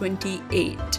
28।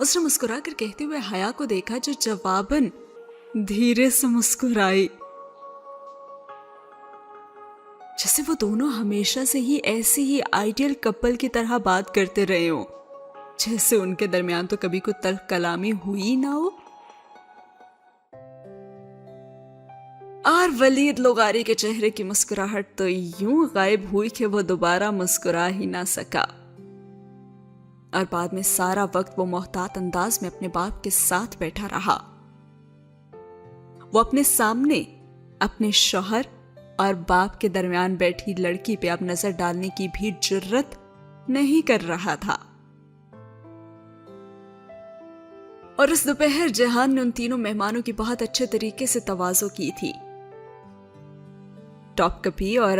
اس نے مسکرا کر کہتے ہوئے حیا کو دیکھا جو جواباً دھیرے سے مسکرائی، جیسے وہ دونوں ہمیشہ سے ہی ایسی ہی آئیڈیل کپل کی طرح بات کرتے رہے ہوں، جیسے ان کے درمیان تو کبھی کوئی تلخ کلامی ہوئی نہ ہو۔ اور ولید لغاری کے چہرے کی مسکراہٹ تو یوں غائب ہوئی کہ وہ دوبارہ مسکرا ہی نہ سکا، اور بعد میں سارا وقت وہ محتاط انداز میں اپنے باپ کے ساتھ بیٹھا رہا۔ وہ اپنے سامنے اپنے شوہر اور باپ کے درمیان بیٹھی لڑکی پہ اب نظر ڈالنے کی بھی جرت نہیں کر رہا تھا۔ اور اس دوپہر جہان نے ان تینوں مہمانوں کی بہت اچھے طریقے سے تواضع کی تھی۔ ٹاپ کپی اور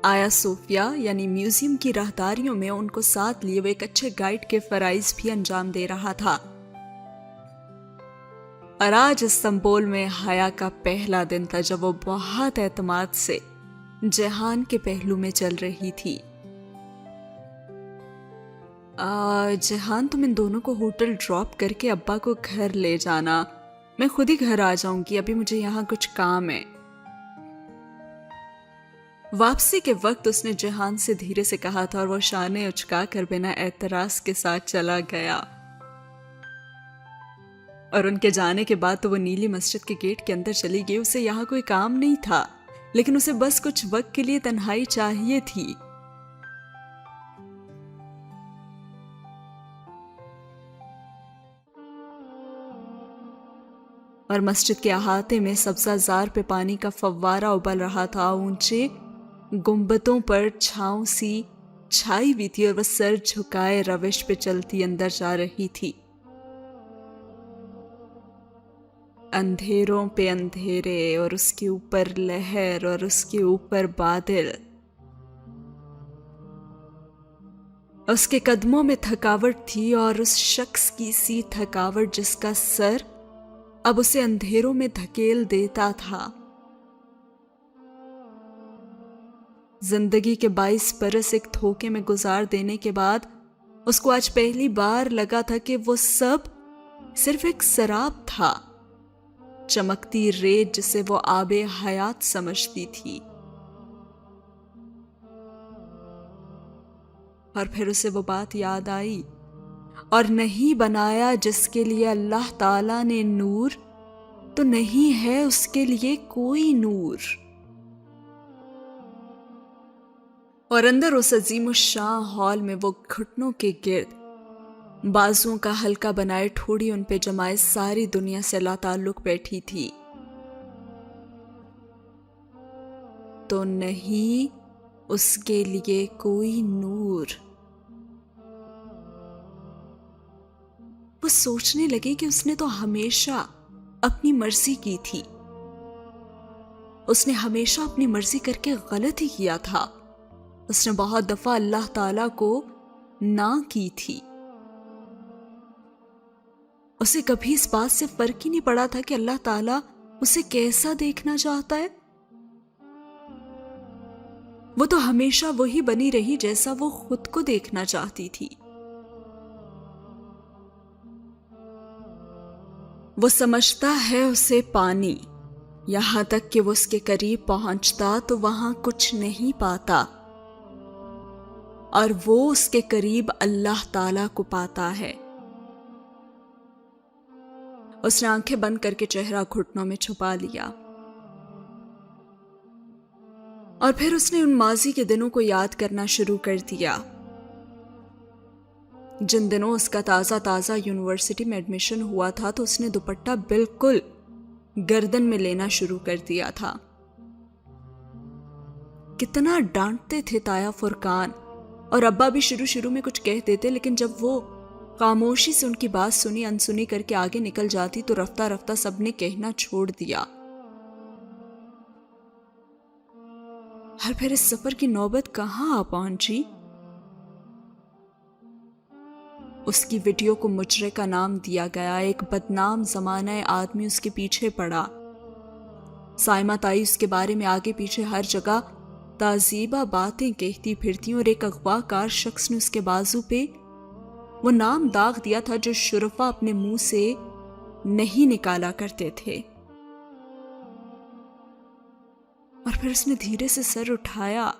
آیا صوفیہ یعنی میوزیم کی راہداریوں میں ان کو ساتھ لیے وہ ایک اچھے گائیڈ کے فرائض بھی انجام دے رہا تھا۔ اور آج استنبول میں حیا کا پہلا دن تھا جب وہ بہت اعتماد سے جہان کے پہلو میں چل رہی تھی۔ جہان تم ان دونوں کو ہوٹل ڈراپ کر کے ابا کو گھر لے جانا، میں خود ہی گھر آ جاؤں گی، ابھی مجھے یہاں کچھ کام ہے۔ واپسی کے وقت اس نے جہان سے دھیرے سے کہا تھا اور وہ شانے اچکا کر بنا اعتراض کے ساتھ چلا گیا۔ اور ان کے جانے کے بعد تو وہ نیلی مسجد کے گیٹ کے اندر چلی گئی۔ اسے یہاں کوئی کام نہیں تھا، لیکن اسے بس کچھ وقت کے لیے تنہائی چاہیے تھی۔ اور مسجد کے احاطے میں سبزہ زار پہ پانی کا فوارہ ابل رہا تھا، اونچے گنبدوں پر چھاؤں سی چھائی ہوئی تھی اور وہ سر جھکائے روش پہ چلتی اندر جا رہی تھی۔ اندھیروں پہ اندھیرے اور اس کے اوپر لہر اور اس کے اوپر بادل۔ اس کے قدموں میں تھکاوٹ تھی اور اس شخص کی سی تھکاوٹ جس کا سر اب اسے اندھیروں میں دھکیل دیتا تھا۔ زندگی کے 22 برس ایک دھوکے میں گزار دینے کے بعد اس کو آج پہلی بار لگا تھا کہ وہ سب صرف ایک سراب تھا، چمکتی ریت جسے وہ آب حیات سمجھتی تھی۔ اور پھر اسے وہ بات یاد آئی، اور نہیں بنایا جس کے لیے اللہ تعالیٰ نے نور تو نہیں ہے اس کے لیے کوئی نور۔ اور اندر اس عظیم الشان ہال میں وہ گھٹنوں کے گرد بازوؤں کا حلقہ بنائے ٹھوڑی ان پہ جمائے ساری دنیا سے لا تعلق بیٹھی تھی۔ تو نہیں اس کے لیے کوئی نور۔ وہ سوچنے لگے کہ اس نے تو ہمیشہ اپنی مرضی کی تھی، اس نے ہمیشہ اپنی مرضی کر کے غلط ہی کیا تھا۔ اس نے بہت دفعہ اللہ تعالیٰ کو نہ کی تھی۔ اسے کبھی اس بات سے فرق ہی نہیں پڑا تھا کہ اللہ تعالیٰ اسے کیسا دیکھنا چاہتا ہے۔ وہ تو ہمیشہ وہی بنی رہی جیسا وہ خود کو دیکھنا چاہتی تھی۔ وہ سمجھتا ہے اسے پانی، یہاں تک کہ وہ اس کے قریب پہنچتا تو وہاں کچھ نہیں پاتا، اور وہ اس کے قریب اللہ تعالیٰ کو پاتا ہے۔ اس نے آنکھیں بند کر کے چہرہ گھٹنوں میں چھپا لیا، اور پھر اس نے ان ماضی کے دنوں کو یاد کرنا شروع کر دیا جن دنوں اس کا تازہ یونیورسٹی میں ایڈمیشن ہوا تھا تو اس نے دوپٹہ بالکل گردن میں لینا شروع کر دیا تھا۔ کتنا ڈانٹتے تھے تایا فرقان، اور ابا بھی شروع میں کچھ کہہ دیتے، لیکن جب وہ خاموشی سے ان کی بات سنی انسنی کر کے آگے نکل جاتی تو رفتہ رفتہ سب نے کہنا چھوڑ دیا۔ اور پھر اس سفر کی نوبت کہاں آ پہنچی؟ اس کی ویڈیو کو مجرے کا نام دیا گیا۔ ایک بدنام زمانہ آدمی اس کے پیچھے پڑا۔ سائمہ تائی اس کے بارے میں آگے پیچھے ہر جگہ تعذیبہ باتیں کہتی پھرتی، اور ایک اغوا کار شخص نے اس کے بازو پہ وہ نام داغ دیا تھا جو شرفا اپنے منہ سے نہیں نکالا کرتے تھے۔ اور پھر اس نے دھیرے سے سر اٹھایا۔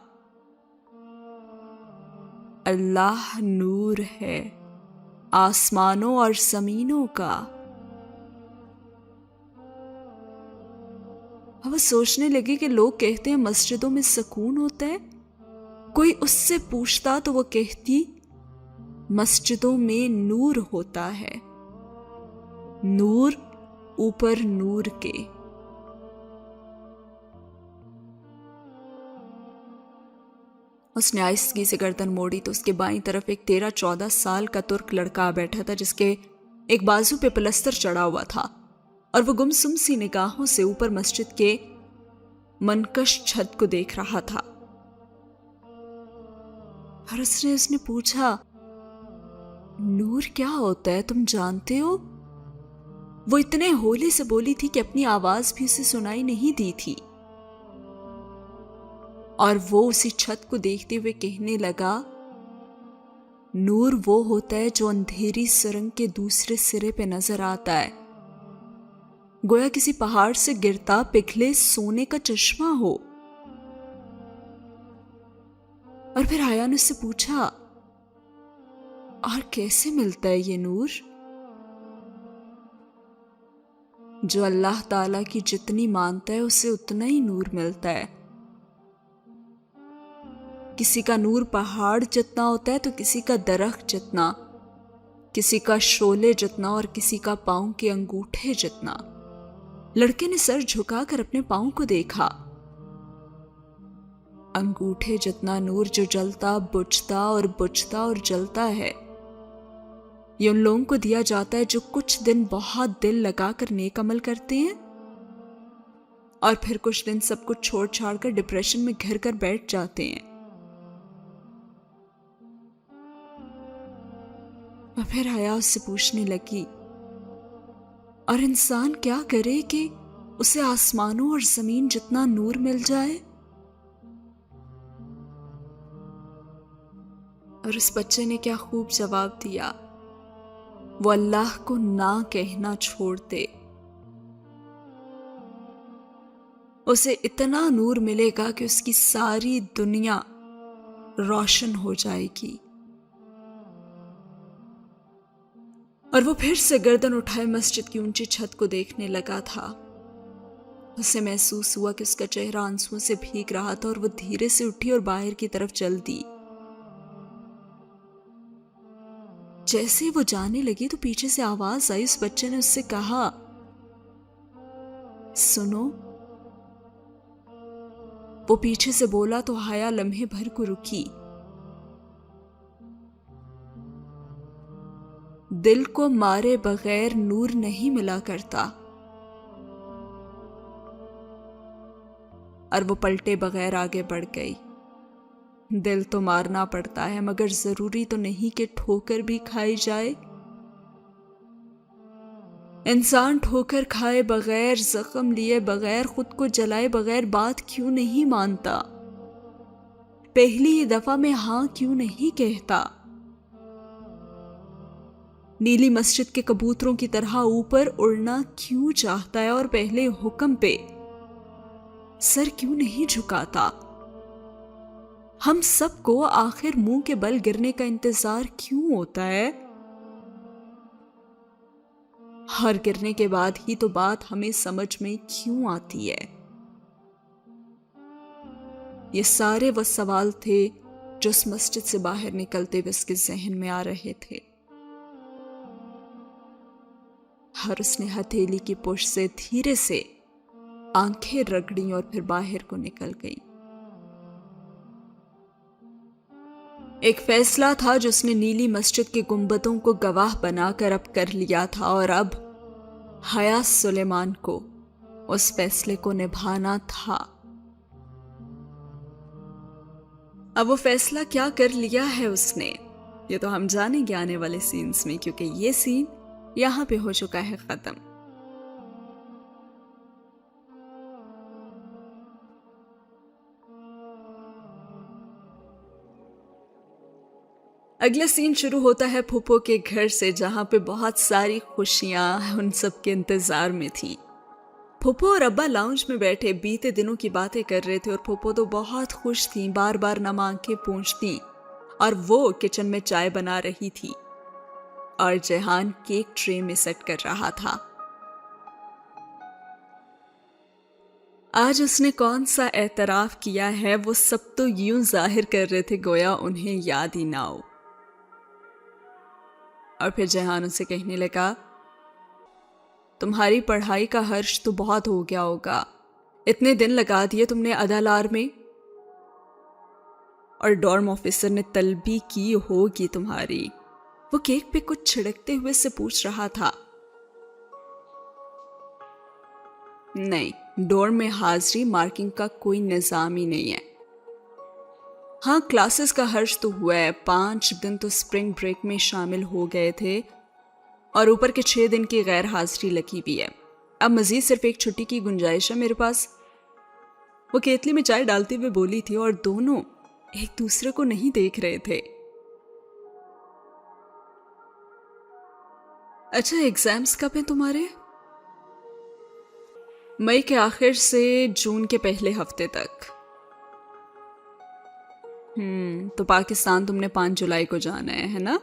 اللہ نور ہے آسمانوں اور زمینوں کا۔ اب وہ سوچنے لگی کہ لوگ کہتے ہیں مسجدوں میں سکون ہوتا ہے، کوئی اس سے پوچھتا تو وہ کہتی مسجدوں میں نور ہوتا ہے، نور اوپر نور کے۔ اس نے آہستگی سے گردن موڑی تو اس کے بائیں طرف ایک 13-14 سال کا ترک لڑکا بیٹھا تھا جس کے ایک بازو پہ پلستر چڑھا ہوا تھا، اور وہ گمسم سی نگاہوں سے اوپر مسجد کے منکش چھت کو دیکھ رہا تھا۔ اور اس نے پوچھا، نور کیا ہوتا ہے تم جانتے ہو؟ وہ اتنے ہولے سے بولی تھی کہ اپنی آواز بھی اسے سنائی نہیں دی تھی، اور وہ اسی چھت کو دیکھتے ہوئے کہنے لگا، نور وہ ہوتا ہے جو اندھیری سرنگ کے دوسرے سرے پہ نظر آتا ہے، گویا کسی پہاڑ سے گرتا پگھلے سونے کا چشمہ ہو۔ اور پھر حیا نے اس سے پوچھا، اور کیسے ملتا ہے یہ نور؟ جو اللہ تعالیٰ کی جتنی مانتا ہے اسے اتنا ہی نور ملتا ہے۔ کسی کا نور پہاڑ جتنا ہوتا ہے تو کسی کا درخت جتنا، کسی کا شعلے جتنا، اور کسی کا پاؤں کے انگوٹھے جتنا۔ لڑکے نے سر جھکا کر اپنے پاؤں کو دیکھا۔ انگوٹھے جتنا نور جو جلتا بجھتا اور بجھتا اور جلتا ہے، یہ ان لوگوں کو دیا جاتا ہے جو کچھ دن بہت دل لگا کر نیک عمل کرتے ہیں، اور پھر کچھ دن سب کچھ چھوڑ چھاڑ کر ڈپریشن میں گھر کر بیٹھ جاتے ہیں۔ اور پھر حیا اس سے پوچھنے لگی، اور انسان کیا کرے کہ اسے آسمانوں اور زمین جتنا نور مل جائے؟ اور اس بچے نے کیا خوب جواب دیا، وہ اللہ کو نہ کہنا چھوڑ دے، اسے اتنا نور ملے گا کہ اس کی ساری دنیا روشن ہو جائے گی۔ اور وہ پھر سے گردن اٹھائے مسجد کی اونچی چھت کو دیکھنے لگا تھا۔ اسے محسوس ہوا کہ اس کا چہرہ آنسوؤں سے بھیگ رہا تھا، اور وہ دھیرے سے اٹھی اور باہر کی طرف چل دی۔ جیسے وہ جانے لگی تو پیچھے سے آواز آئی۔ اس بچے نے اس سے کہا، سنو۔ وہ پیچھے سے بولا تو حیا لمحے بھر کو رکی۔ دل کو مارے بغیر نور نہیں ملا کرتا۔ اور وہ پلٹے بغیر آگے بڑھ گئی۔ دل تو مارنا پڑتا ہے، مگر ضروری تو نہیں کہ ٹھوکر بھی کھائی جائے۔ انسان ٹھوکر کھائے بغیر، زخم لیے بغیر، خود کو جلائے بغیر بات کیوں نہیں مانتا؟ پہلی ہی دفعہ میں ہاں کیوں نہیں کہتا؟ نیلی مسجد کے کبوتروں کی طرح اوپر اڑنا کیوں چاہتا ہے، اور پہلے حکم پہ سر کیوں نہیں جھکاتا؟ ہم سب کو آخر منہ کے بل گرنے کا انتظار کیوں ہوتا ہے؟ اور گرنے کے بعد ہی تو بات ہمیں سمجھ میں کیوں آتی ہے؟ یہ سارے وہ سوال تھے جو اس مسجد سے باہر نکلتے ہوئے اس کے ذہن میں آ رہے تھے، اور اس نے ہتھیلی کی پشت سے دھیرے سے آنکھیں رگڑیں اور پھر باہر کو نکل گئی۔ ایک فیصلہ تھا جو اس نے نیلی مسجد کے گنبدوں کو گواہ بنا کر اب کر لیا تھا، اور اب حیا سلیمان کو اس فیصلے کو نبھانا تھا۔ اب وہ فیصلہ کیا کر لیا ہے اس نے، یہ تو ہم جانیں گے آنے والے سینز میں، کیونکہ یہ سین یہاں پہ ہو چکا ہے ختم۔ اگلا سین شروع ہوتا ہے پھوپھو کے گھر سے، جہاں پہ بہت ساری خوشیاں ان سب کے انتظار میں تھی۔ پھوپھو اور ابا لاؤنج میں بیٹھے بیتے دنوں کی باتیں کر رہے تھے، اور پھوپھو تو بہت خوش تھیں، بار بار نم آنکھیں پونچھتیں، اور وہ کچن میں چائے بنا رہی تھی اور جہان کیک ٹرے میں سیٹ کر رہا تھا۔ آج اس نے کون سا اعتراف کیا ہے، وہ سب تو یوں ظاہر کر رہے تھے گویا انہیں یاد ہی نہ ہو۔ اور پھر جہان اسے کہنے لگا، تمہاری پڑھائی کا حرج تو بہت ہو گیا ہوگا، اتنے دن لگا دیے تم نے ادالار میں، اور ڈارم آفیسر نے طلبی کی ہوگی تمہاری۔ وہ کیک پہ کچھ چھڑکتے ہوئے سے پوچھ رہا تھا۔ نہیں، ڈارم میں حاضری مارکنگ کا کوئی نظام ہی نہیں ہے۔ ہاں، کلاسز کا حرج تو ہوا ہے، 5 دن تو سپرنگ بریک میں شامل ہو گئے تھے، اور اوپر کے 6 دن کی غیر حاضری لگی بھی ہے۔ اب مزید صرف ایک چھٹی کی گنجائش ہے میرے پاس۔ وہ کیتلی میں چائے ڈالتے ہوئے بولی تھی، اور دونوں ایک دوسرے کو نہیں دیکھ رہے تھے۔ اچھا، ایگزامز کب ہیں تمہارے؟ مئی کے آخر سے جون کے پہلے ہفتے تک۔ تو پاکستان تم نے 5 جولائی کو جانا ہے نا؟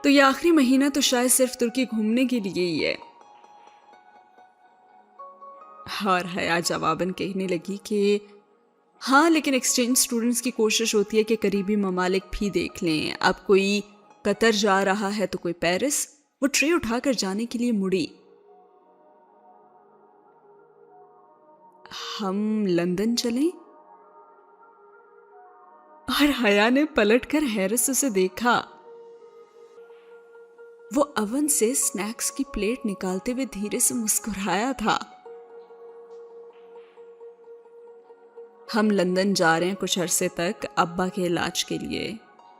تو یہ آخری مہینہ تو شاید صرف ترکی گھومنے کے لیے ہی ہے۔ اور حیا جواباً کہنے لگی کہ ہاں، لیکن ایکسچینج اسٹوڈنٹس کی کوشش ہوتی ہے کہ قریبی ممالک بھی دیکھ لیں۔ اب کوئی قطر جا رہا ہے تو کوئی پیرس۔ وہ ٹرے اٹھا کر جانے کے لیے مڑی۔ ہم لندن چلیں؟ اور حیا نے پلٹ کر حیرت سے اسے دیکھا۔ وہ اوون سے سنیکس کی پلیٹ نکالتے ہوئے دھیرے سے مسکرایا تھا۔ ہم لندن جا رہے ہیں کچھ عرصے تک، ابا کے علاج کے لیے،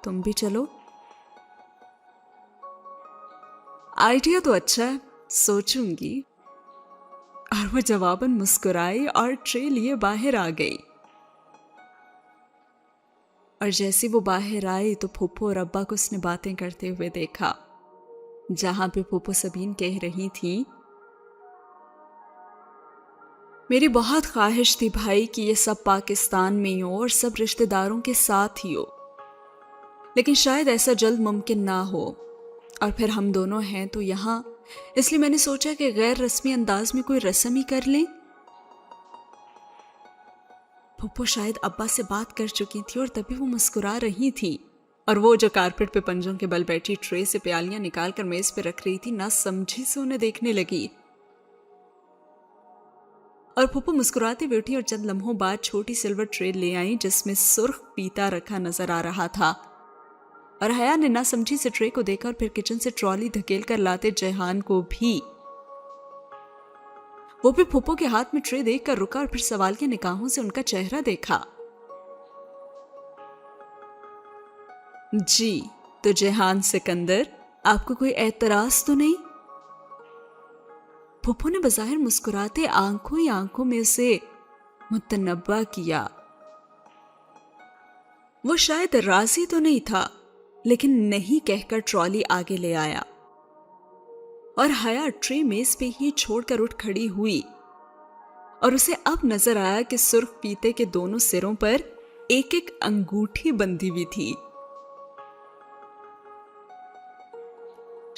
تم بھی چلو؟ آئیڈیا تو اچھا ہے، سوچوں گی۔ اور وہ جواباً مسکرائی اور ٹرے لیے باہر آ گئی۔ اور جیسے وہ باہر آئی تو پھوپھو اور ابا کو اس نے باتیں کرتے ہوئے دیکھا، جہاں پہ پھوپھو سبین کہہ رہی تھی، میری بہت خواہش تھی بھائی کہ یہ سب پاکستان میں ہی ہو اور سب رشتہ داروں کے ساتھ ہی ہو، لیکن شاید ایسا جلد ممکن نہ ہو، اور پھر ہم دونوں ہیں تو یہاں، اس لیے میں نے سوچا کہ غیر رسمی انداز میں کوئی رسم ہی کر لیں۔ پھوپھو شاید ابا سے بات کر چکی تھی اور تبھی وہ مسکرا رہی تھی، اور وہ جو کارپٹ پہ پنجوں کے بل بیٹھی ٹرے سے پیالیاں نکال کر میز پہ رکھ رہی تھی، نہ سمجھی سے انہیں دیکھنے لگی۔ اور پھوپھو مسکراتی ہوئی اٹھی اور چند لمحوں بعد چھوٹی سلور ٹرے لے آئی جس میں سرخ پیتا رکھا نظر آ رہا تھا، اور حیا نے نہ سمجھی سے ٹرے کو دیکھا اور پھر کچن سے ٹرالی دھکیل کر لاتے جہان کو بھی۔ وہ بھی پھوپھو کے ہاتھ میں ٹرے دیکھ کر رکا اور پھر سوال کے نگاہوں سے ان کا چہرہ دیکھا۔ جی، تو جہان سکندر، آپ کو کوئی اعتراض تو نہیں؟ پھوپھو نے بظاہر مسکراتے آنکھوں ہی آنکھوں میں اسے متنبہ کیا۔ وہ شاید راضی تو نہیں تھا، لیکن نہیں کہہ کر ٹرالی آگے لے آیا، اور حیا ٹرے میز پہ ہی چھوڑ کر اٹھ کھڑی ہوئی، اور اسے اب نظر آیا کہ سرخ پیتے کے دونوں سروں پر ایک ایک انگوٹھی بندھی ہوئی تھی۔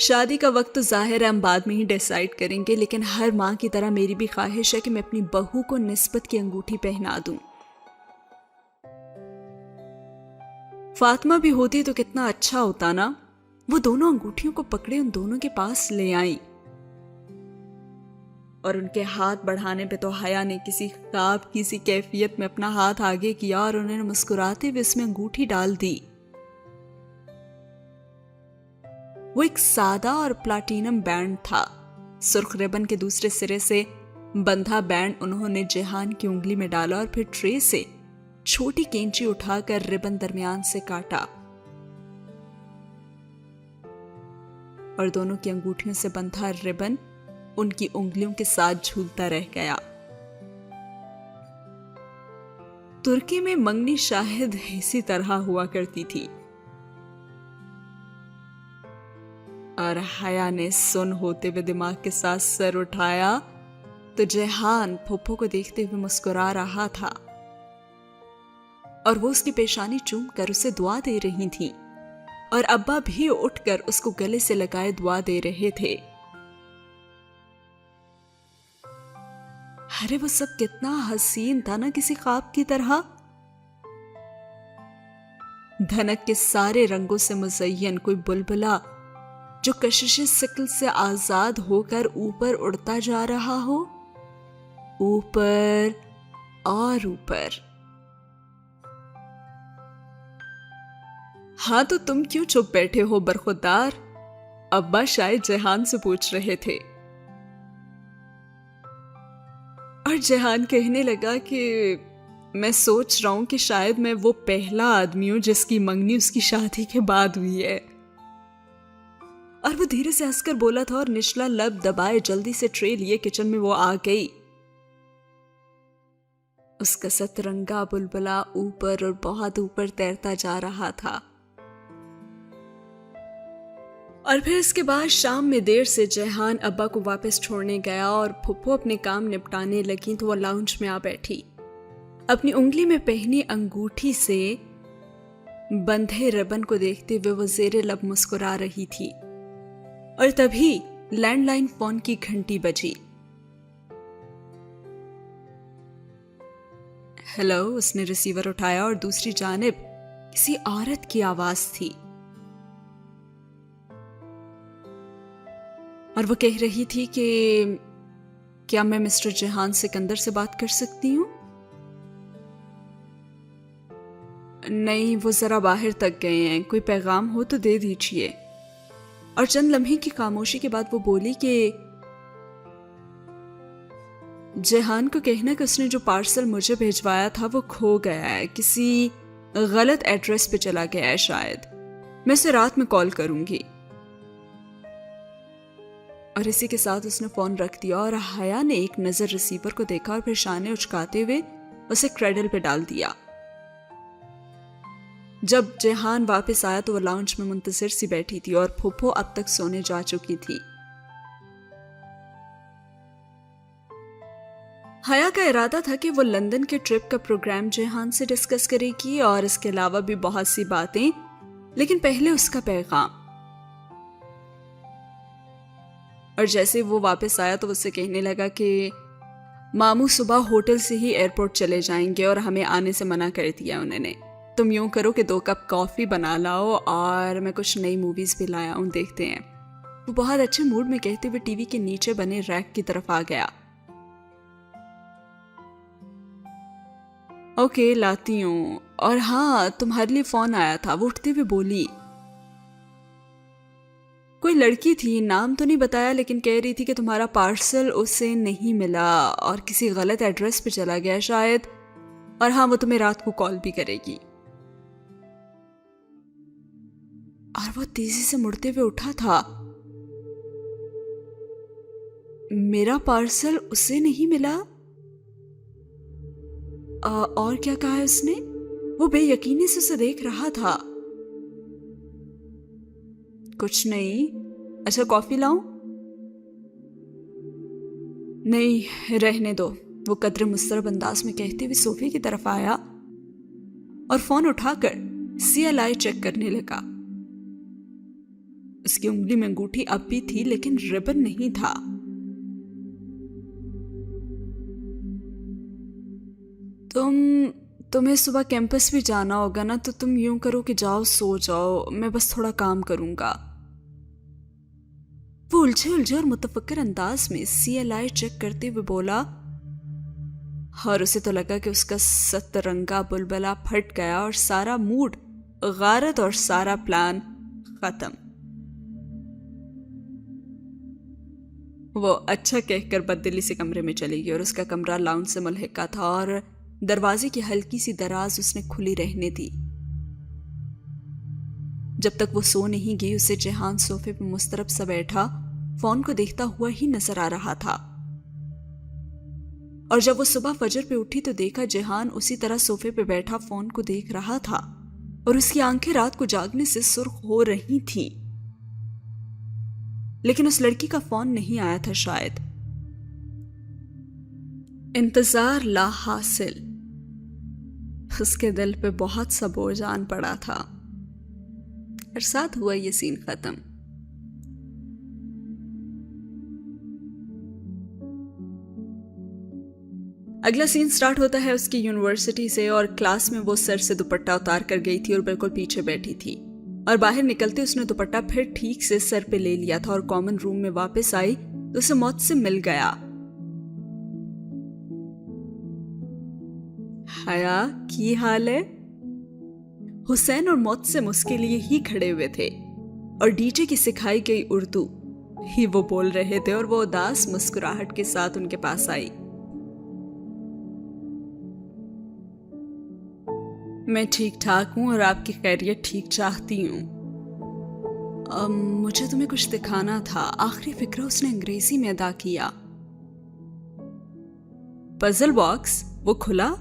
شادی کا وقت تو ظاہر ہے ہم بعد میں ہی ڈیسائیڈ کریں گے، لیکن ہر ماں کی طرح میری بھی خواہش ہے کہ میں اپنی بہو کو نسبت کی انگوٹھی پہنا دوں۔ فاطمہ بھی ہوتی تو کتنا اچھا ہوتا نا۔ وہ دونوں انگوٹھیوں کو پکڑے ان دونوں کے پاس لے آئیں، اور ان کے ہاتھ بڑھانے پہ تو حیا نے کسی خواب کی سی کیفیت میں اپنا ہاتھ آگے کیا اور انہوں نے مسکراتے ہوئے اس میں انگوٹھی ڈال دی۔ وہ ایک سادہ اور پلاٹینم بینڈ تھا۔ سرخ ربن کے دوسرے سرے سے بندھا بینڈ انہوں نے جہان کی انگلی میں ڈالا اور پھر ٹرے سے چھوٹی کینچی اٹھا کر ربن درمیان سے کاٹا، اور دونوں کی انگوٹھیوں سے بندھا ربن ان کی انگلیوں کے ساتھ جھولتا رہ گیا۔ ترکی میں منگنی شاہد اسی طرح ہوا کرتی تھی۔ اور حیا نے سن ہوتے ہوئے دماغ کے ساتھ سر اٹھایا تو جیہان پھپھو کو دیکھتے ہوئے مسکرا رہا تھا اور وہ اس کی پیشانی چوم کر اسے دعا دے رہی تھی اور ابا بھی اٹھ کر اس کو گلے سے لگائے دعا دے رہے تھے۔ ارے وہ سب کتنا حسین تھا نا، کسی خواب کی طرح۔ دھنک کے سارے رنگوں سے مزین کوئی بلبلا جو کشش سکل سے آزاد ہو کر اوپر اڑتا جا رہا ہو، اوپر اور اوپر۔ ہاں تو تم کیوں چپ بیٹھے ہو برخودار؟ ابا شاید جیہان سے پوچھ رہے تھے، اور جیہان کہنے لگا کہ میں سوچ رہا ہوں کہ شاید میں وہ پہلا آدمی ہوں جس کی منگنی اس کی شادی کے بعد ہوئی ہے۔ اور وہ دھیرے سے ہنس کر بولا تھا اور نچلا لب دبائے جلدی سے ٹرے لیے کچن میں وہ آ گئی۔ اس کا سترنگا بلبلا اوپر اور بہت اوپر تیرتا جا رہا تھا۔ اور پھر اس کے بعد شام میں دیر سے جیہان ابا کو واپس چھوڑنے گیا اور پھپھو اپنے کام نپٹانے لگی تو وہ لاؤنج میں آ بیٹھی۔ اپنی انگلی میں پہنی انگوٹھی سے بندھے ربن کو دیکھتے ہوئے وہ زیر لب مسکرا رہی تھی، اور تبھی لینڈ لائن فون کی گھنٹی بجی۔ ہیلو، اس نے ریسیور اٹھایا اور دوسری جانب کسی عورت کی آواز تھی، اور وہ کہہ رہی تھی کہ کیا میں مسٹر جیہان سکندر سے بات کر سکتی ہوں؟ نہیں، وہ ذرا باہر تک گئے ہیں، کوئی پیغام ہو تو دے دیجئے۔ اور چند لمحے کی خاموشی کے بعد وہ بولی کہ جیہان کو کہنا کہ اس نے جو پارسل مجھے بھیجوایا تھا وہ کھو گیا ہے، کسی غلط ایڈریس پہ چلا گیا ہے شاید، میں اسے رات میں کال کروں گی۔ اور اسی کے ساتھ اس نے فون رکھ دیا اور حیا نے ایک نظر ریسیور کو دیکھا اور پھر شانے اچکاتے ہوئے اسے کریڈل پہ ڈال دیا۔ جب جیہان واپس آیا تو وہ لاؤنج میں منتظر سی بیٹھی تھی اور پھپھو اب تک سونے جا چکی تھی۔ حیا کا ارادہ تھا کہ وہ لندن کے ٹرپ کا پروگرام جیہان سے ڈسکس کرے گی اور اس کے علاوہ بھی بہت سی باتیں، لیکن پہلے اس کا پیغام۔ اور جیسے وہ واپس آیا تو اس سے کہنے لگا کہ ماموں صبح ہوٹل سے ہی ایئرپورٹ چلے جائیں گے اور ہمیں آنے سے منع کر دیا انہوں نے۔ تم یوں کرو کہ 2 کپ کافی بنا لاؤ اور میں کچھ نئی موویز بھی لایا ہوں، دیکھتے ہیں۔ وہ بہت اچھے موڈ میں کہتے ہوئے ٹی وی کے نیچے بنے ریک کی طرف آ گیا۔ اوکے، لاتی ہوں۔ اور ہاں، تمہارے لیے فون آیا تھا، وہ اٹھتے ہوئے بولی۔ کوئی لڑکی تھی، نام تو نہیں بتایا، لیکن کہہ رہی تھی کہ تمہارا پارسل اسے نہیں ملا اور کسی غلط ایڈریس پہ چلا گیا شاید، اور ہاں وہ تمہیں رات کو کال بھی کرے گی۔ اور وہ تیزی سے مڑتے ہوئے اٹھا تھا۔ میرا پارسل اسے نہیں ملا؟ اور کیا کہا ہے اس نے؟ وہ بے یقینی سے اسے دیکھ رہا تھا۔ کچھ نہیں۔ اچھا، کافی لاؤں؟ نہیں، رہنے دو، وہ قدر مضطرب انداز میں کہتے ہوئے صوفے کی طرف آیا اور فون اٹھا کر CLI چیک کرنے لگا۔ اس کی انگلی میں انگوٹھی اب بھی تھی لیکن ربن نہیں تھا۔ تمہیں صبح کیمپس بھی جانا ہوگا نا، تو تم یوں کرو کہ جاؤ سو جاؤ، میں بس تھوڑا کام کروں گا۔ وہ الجھے اور متفکر انداز میں CLI چیک کرتے ہوئے بولا، اور اسے تو لگا کہ اس کا سترنگا بلبلا پھٹ گیا اور سارا موڈ، غارت اور سارا پلان ختم۔ وہ اچھا کہہ کر بددلی سے کمرے میں چلی گئی اور اس کا کمرہ لاؤنج سے ملحقہ تھا اور دروازے کی ہلکی سی دراز اس نے کھلی رہنے دی۔ جب تک وہ سو نہیں گئی اسے جیہان صوفے پہ مضطرب سا بیٹھا فون کو دیکھتا ہوا ہی نظر آ رہا تھا، اور جب وہ صبح فجر پہ اٹھی تو دیکھا جیہان اسی طرح صوفے پہ بیٹھا فون کو دیکھ رہا تھا اور اس کی آنکھیں رات کو جاگنے سے سرخ ہو رہی تھیں۔ لیکن اس لڑکی کا فون نہیں آیا تھا شاید۔ انتظار لا حاصل۔ اس کے دل پہ بہت سا بوجھ آن پڑا تھا، اور ساتھ ہوا یہ سین ختم۔ اگلا سین سٹارٹ ہوتا ہے اس کی یونیورسٹی سے، اور کلاس میں وہ سر سے دوپٹہ اتار کر گئی تھی اور بالکل پیچھے بیٹھی تھی، اور باہر نکلتے اس نے دوپٹہ پھر ٹھیک سے سر پہ لے لیا تھا، اور کامن روم میں واپس آئی تو اسے موت سے مل گیا۔ حیا کی حال ہے؟ حسین اور موت سے اس کے لیے ہی کھڑے ہوئے تھے، اور ڈی جے کی سکھائی گئی اردو ہی وہ بول رہے تھے، اور وہ اداس مسکراہٹ کے ساتھ ان کے پاس آئی۔ میں ٹھیک ٹھاک ہوں اور آپ کی خیریت ٹھیک چاہتی ہوں۔ مجھے تمہیں کچھ دکھانا تھا۔ آخری فقرہ اس نے انگریزی میں ادا کیا۔ پزل باکس وہ کھلا؟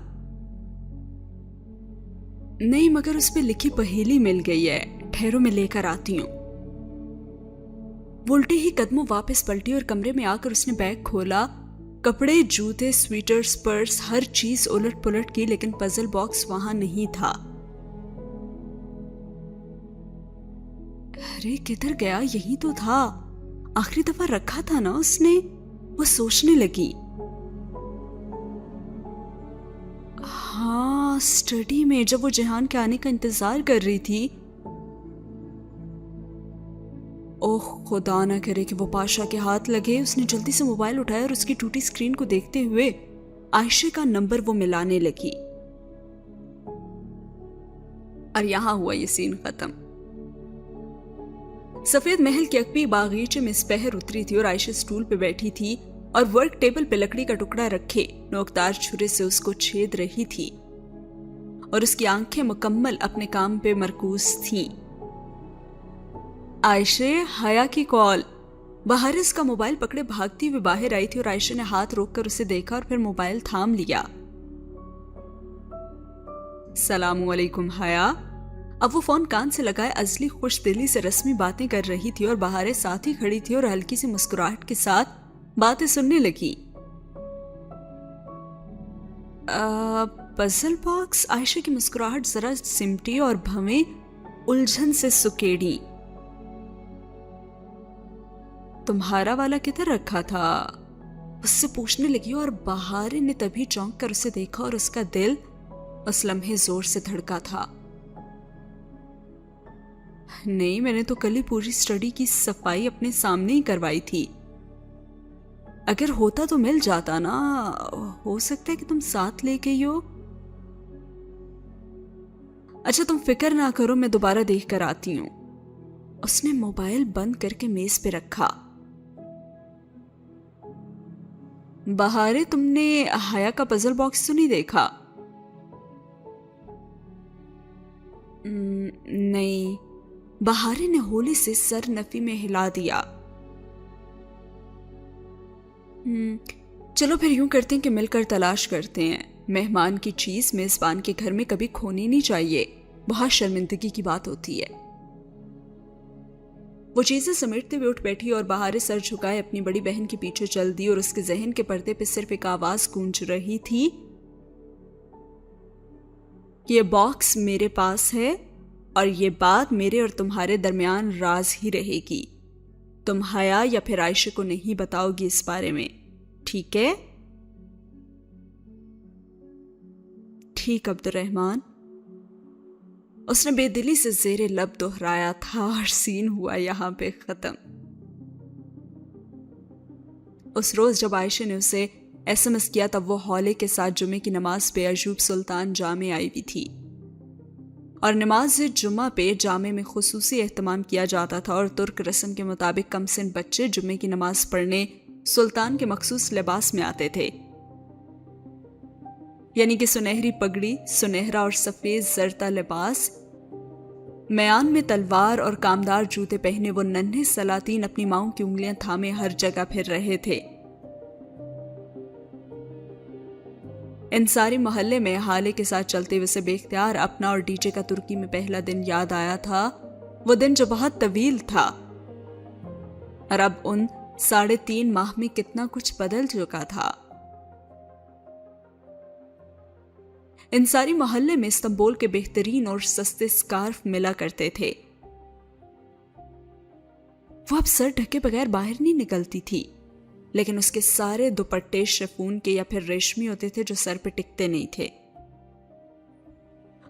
نہیں، مگر اس پہ لکھی پہیلی مل گئی ہے، ٹھہرو میں لے کر آتی ہوں۔ وہ الٹے ہی قدموں واپس پلٹی اور کمرے میں آ کر اس نے بیگ کھولا، کپڑے، جوتے، سویٹرز، پرس، ہر چیز الٹ پلٹ کی، لیکن پزل باکس وہاں نہیں تھا۔ ارے کدھر گیا؟ یہی تو تھا، آخری دفعہ رکھا تھا نا اس نے۔ وہ سوچنے لگی، ہاں اسٹڈی میں، جب وہ جہان کے آنے کا انتظار کر رہی تھی۔ اوہ خدا نہ کرے کہ وہ پاشا کے ہاتھ لگے۔ اس نے جلدی سے موبائل اٹھایا اور اس کی ٹوٹی سکرین کو دیکھتے ہوئے عائشہ کا نمبر وہ ملانے لگی، اور یہاں ہوا یہ سین ختم۔ سفید محل کے اکبی باغیچے میں سپہر اتری تھی، اور عائشہ سٹول پہ بیٹھی تھی اور ورک ٹیبل پہ لکڑی کا ٹکڑا رکھے نوکدار چھرے سے اس کو چھید رہی تھی، اور اس کی آنکھیں مکمل اپنے کام پہ مرکوز تھیں۔ عائشہ، حیا کی کال۔ باہر اس کا موبائل پکڑے بھاگتی ہوئے باہر آئی تھی، اور عائشہ نے ہاتھ روک کر اسے دیکھا اور پھر موبائل تھام لیا۔ السلام علیکم حیا۔ اب وہ فون کان سے لگائے ازلی خوش دلی سے رسمی باتیں کر رہی تھی، اور باہر ساتھ ہی کھڑی تھی اور ہلکی سی مسکراہٹ کے ساتھ باتیں سننے لگی۔ Puzzle box? عائشہ کی مسکراہٹ ذرا سمٹی اور بھویں الجھن سے سکیڑی۔ تمہارا والا کدھر رکھا تھا؟ اس سے پوچھنے لگی، اور بہارے نے تبھی چونک کر اسے دیکھا، اور اس کا دل اس لمحے زور سے دھڑکا تھا۔ نہیں، میں نے تو کل ہی پوری اسٹڈی کی صفائی اپنے سامنے ہی کروائی تھی۔ اگر ہوتا تو مل جاتا نا، ہو سکتا ہے کہ تم ساتھ لے گئی ہو۔ اچھا تم فکر نہ کرو، میں دوبارہ دیکھ کر آتی ہوں۔ اس نے موبائل بند کر کے میز پہ رکھا۔ بہارے، تم نے حیا کا پزل باکس تو نہیں دیکھا؟ نہیں۔ بہارے نے ہولی سے سر نفی میں ہلا دیا۔ چلو پھر یوں کرتے ہیں کہ مل کر تلاش کرتے ہیں۔ مہمان کی چیز میزبان کے گھر میں کبھی کھونی نہیں چاہیے، بہت شرمندگی کی بات ہوتی ہے۔ وہ چیزیں سمیٹتے ہوئے اٹھ بیٹھی، اور بہارے سر جھکائے اپنی بڑی بہن کے پیچھے چل دی، اور اس کے ذہن کے پردے پہ صرف ایک آواز گونج رہی تھی، یہ باکس میرے پاس ہے، اور یہ بات میرے اور تمہارے درمیان راز ہی رہے گی۔ تم حیا یا پھر عائشہ کو نہیں بتاؤ گی اس بارے میں، ٹھیک ہے؟ ٹھیک عبد الرحمن، اس نے بے دلی سے زیر لب دہرایا تھا، اور سین ہوا یہاں پہ ختم۔ اس روز جب عائشہ نے اسے ایس ایم ایس کیا، تب وہ ہولے کے ساتھ جمعے کی نماز پہ ایوب سلطان جامع آئی ہوئی تھی، اور نماز جمعہ پہ جامع میں خصوصی اہتمام کیا جاتا تھا، اور ترک رسم کے مطابق کم سن بچے جمعے کی نماز پڑھنے سلطان کے مخصوص لباس میں آتے تھے، یعنی کہ سنہری پگڑی، سنہرا اور سفید زرتا لباس، میان میں تلوار اور کامدار جوتے پہنے وہ ننھے سلاطین اپنی ماؤں کی انگلیاں تھامے ہر جگہ پھر رہے تھے۔ انصاری محلے میں حالے کے ساتھ چلتے ہوئے سے بے اختیار اپنا اور ڈی جے کا ترکی میں پہلا دن یاد آیا تھا، وہ دن جو بہت طویل تھا۔ اور اب ان 3.5 ماہ میں کتنا کچھ بدل چکا تھا۔ ان ساری محلے میں استنبول کے بہترین اور سستے سکارف ملا کرتے تھے۔ وہ اب سر ڈھکے بغیر باہر نہیں نکلتی تھی، لیکن اس کے سارے دوپٹے شفون کے یا پھر ریشمی ہوتے تھے جو سر پہ ٹکتے نہیں تھے۔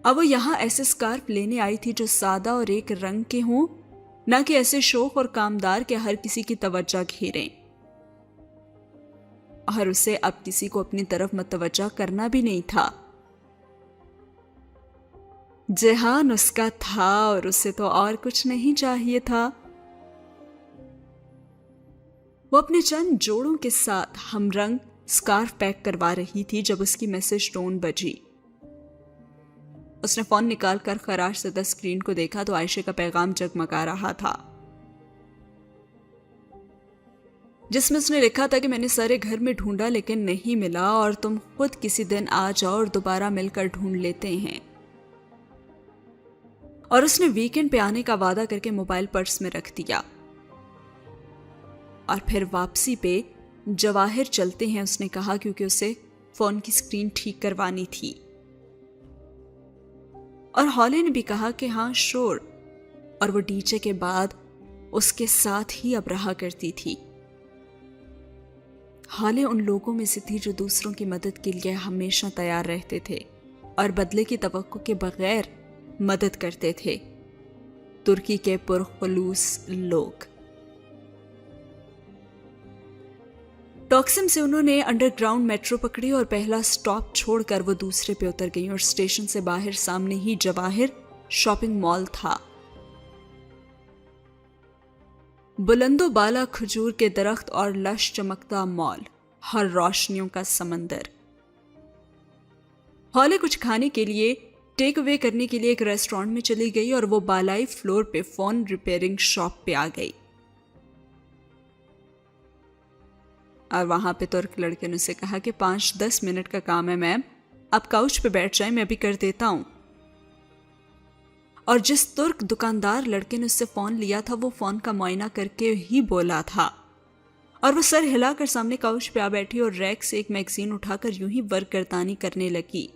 اب وہ یہاں ایسے سکارف لینے آئی تھی جو سادہ اور ایک رنگ کے ہوں، نہ کہ ایسے شوق اور کامدار کے ہر کسی کی توجہ گھیریں، اور اسے اب کسی کو اپنی طرف متوجہ کرنا بھی نہیں تھا۔ جہان اس کا تھا اور اسے تو اور کچھ نہیں چاہیے تھا۔ وہ اپنے چند جوڑوں کے ساتھ ہم رنگ سکارف پیک کروا رہی تھی جب اس کی میسج ٹون بجی۔ اس نے فون نکال کر خراش زدہ اسکرین کو دیکھا تو عائشہ کا پیغام جگمگا رہا تھا، جس میں اس نے لکھا تھا کہ میں نے سارے گھر میں ڈھونڈا لیکن نہیں ملا، اور تم خود کسی دن آ جاؤ اور دوبارہ مل کر ڈھونڈ لیتے ہیں۔ اور اس نے ویکینڈ پہ آنے کا وعدہ کر کے موبائل پرس میں رکھ دیا۔ اور پھر واپسی پہ جواہر چلتے ہیں اس نے کہا، کیونکہ اسے فون کی اسکرین ٹھیک کروانی تھی۔ اور ہالے نے بھی کہا کہ ہاں شور، اور وہ ڈی جے کے بعد اس کے ساتھ ہی اب رہا کرتی تھی۔ ہالے ان لوگوں میں سے تھی جو دوسروں کی مدد کے لیے ہمیشہ تیار رہتے تھے اور بدلے کی توقع کے بغیر مدد کرتے تھے، ترکی کے پرخلوص لوگ۔ ٹاکسم سے انہوں نے انڈر گراؤنڈ میٹرو پکڑی اور پہلا سٹاپ چھوڑ کر وہ دوسرے پہ اتر گئی، اور اسٹیشن سے باہر سامنے ہی جواہر شاپنگ مال تھا۔ بلند و بالا کھجور کے درخت اور لش چمکتا مال، ہر روشنیوں کا سمندر۔ ہالے کچھ کھانے کے لیے ٹیک اوے کرنے کے لیے ایک ریسٹورانٹ میں چلی گئی، اور وہ بالائی فلور پہ فون ریپیئرنگ شاپ پہ آ گئی، اور وہاں پہ ترک لڑکے نے اسے کہا کہ 5-10 منٹ کا کام ہے میم، آپ کاؤچ پہ بیٹھ جائیں، میں ابھی کر دیتا ہوں۔ اور جس ترک دکاندار لڑکے نے اس سے فون لیا تھا وہ فون کا معائنہ کر کے ہی بولا تھا، اور وہ سر ہلا کر سامنے کاؤچ پہ آ بیٹھی اور ریک سے ایک میگزین اٹھا کر یوں ہی ورک گردانی کرنے لگی۔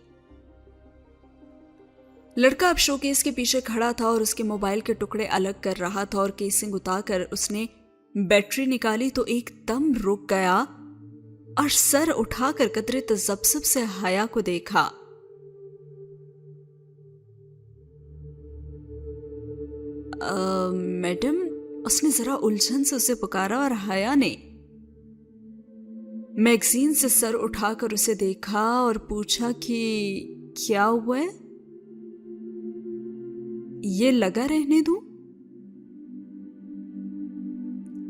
لڑکا اب شو کیس کے پیچھے کھڑا تھا اور اس کے موبائل کے ٹکڑے الگ کر رہا تھا، اور کیسنگ اتار کر اس نے بیٹری نکالی تو ایک دم رک گیا اور سر اٹھا کر قطرے تذبذب سے حیا کو دیکھا۔ میڈم، اس نے ذرا الجھن سے اسے پکارا، اور حیا نے میگزین سے سر اٹھا کر اسے دیکھا اور پوچھا کہ کیا ہوا ہے؟ یہ لگا رہنے دوں؟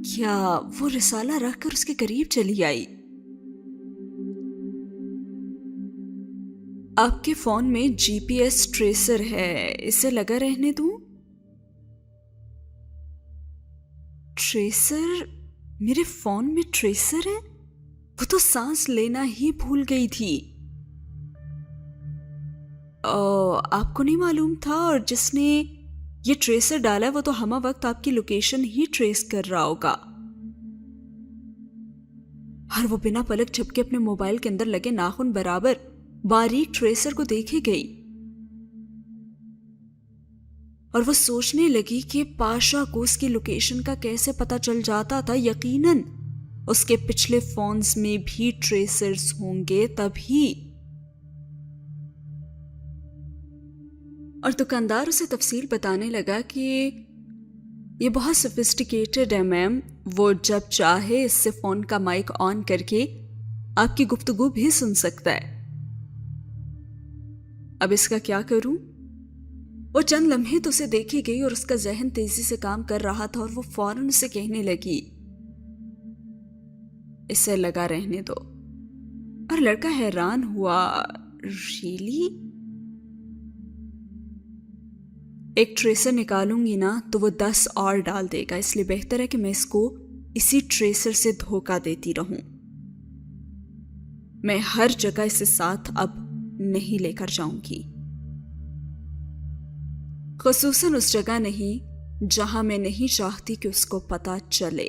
کیا وہ رسالہ رکھ کر اس کے قریب چلی آئی۔ آپ کے فون میں جی پی ایس ٹریسر ہے، اسے لگا رہنے دوں؟ ٹریسر؟ میرے فون میں ٹریسر ہے؟ وہ تو سانس لینا ہی بھول گئی تھی۔ آپ کو نہیں معلوم تھا؟ اور جس نے یہ ٹریسر ڈالا ہے وہ تو ہمہ وقت آپ کی لوکیشن ہی ٹریس کر رہا ہوگا۔ اور وہ بنا پلک جھپکے اپنے موبائل کے اندر لگے ناخن برابر باریک ٹریسر کو دیکھے گئی، اور وہ سوچنے لگی کہ پاشا کو اس کی لوکیشن کا کیسے پتا چل جاتا تھا۔ یقیناً اس کے پچھلے فونز میں بھی ٹریسرز ہوں گے تبھی۔ اور دکاندار اسے تفصیل بتانے لگا کہ یہ بہت سوفسٹیکیٹڈ ہے میم، وہ جب چاہے اس سے فون کا مائک آن کر کے آپ کی گفتگو بھی سن سکتا ہے۔ اب اس کا کیا کروں؟ وہ چند لمحے تو اسے دیکھی گئی اور اس کا ذہن تیزی سے کام کر رہا تھا، اور وہ فوراً اسے کہنے لگی اسے لگا رہنے دو۔ اور لڑکا حیران ہوا، ریلی؟ ایک ٹریسر نکالوں گی نا تو وہ 10 اور ڈال دے گا، اس لیے بہتر ہے کہ میں اس کو اسی ٹریسر سے دھوکہ دیتی رہوں۔ میں ہر جگہ اسے ساتھ اب نہیں لے کر جاؤں گی، خصوصاً اس جگہ نہیں جہاں میں نہیں چاہتی کہ اس کو پتہ چلے۔